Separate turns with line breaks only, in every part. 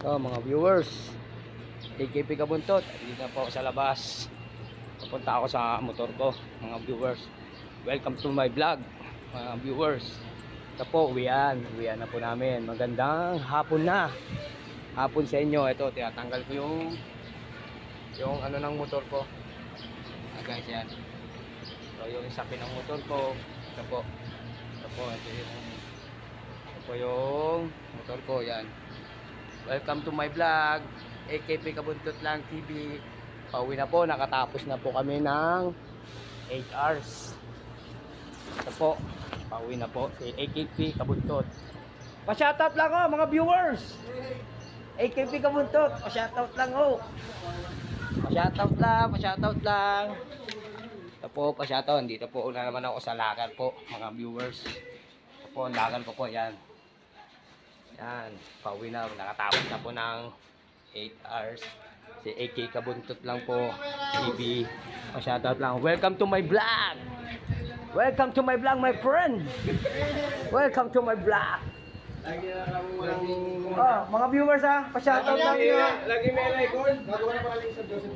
So mga viewers, AKP Kabuntot, dito na po ako sa labas. Papunta ako sa motor ko, mga viewers. Welcome to my vlog, mga viewers. Ito po, uwian na po namin. Magandang hapon na. Hapon sa inyo. Ito, tinatanggal ko yung ano ng motor ko. Guys, yan. So yung isapin ng motor ko. Ito po. Ito po yung motor ko, yan. Welcome to my vlog, AKP Kabuntot lang TV. Pauwi na po, nakatapos na po kami ng 8 hours. Ito po, pauwi na po si AKP Kabuntot. Pa-shoutout lang oh mga viewers. AKP Kabuntot, pa-shoutout lang oh. Pa-shoutout lang. Ito po, pa-shoutout. Dito po una naman ako sa lakad po, mga viewers. Ito po, ang lakad ko po, yan. Yan, pauwi na, nakatapos na po ng 8 hours. Si AK Kabuntot lang po, TV. Pa-shoutout lang. Welcome to my vlog. Welcome to my vlog, my friend. Welcome to my vlog.
Lagi na kami walang...
Oh, mga viewers ha, pa-shoutout lang niyo.
Lagi may record. Gagawa na pala sa Joseph.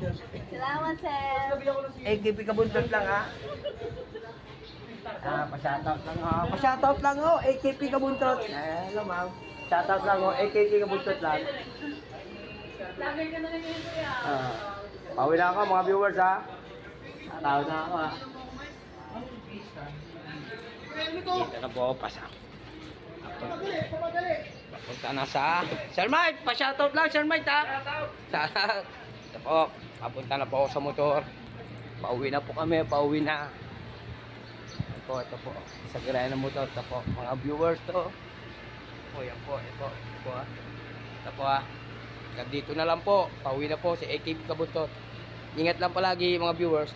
Salamat, sir.
AKP Kabuntot lang ha. Pa-shoutout lang ha. Pa-shoutout lang oh, AKP Kabuntot. Hello ma'am. Shoutout lang oh, AKP Kabuntot lang.
Lagay ka na lang yun, kuya.
Pauwi na ako mga viewers ha. Tawag na ako ha. Dito na po, pasok. Papunta na sa Sir Mike, pa-shoutout lang Sir Mike ha. Shoutout. Ito po, papunta na po ako sa motor. Pauwi na po kami, pauwi na. Ito po, sa garahe ng motor. Ito po, mga viewers to. O yan po, ito po ha. Ito po ha. Dito na lang po, pauwi na po si AKP Kabuntot. Ingat lang palagi mga viewers.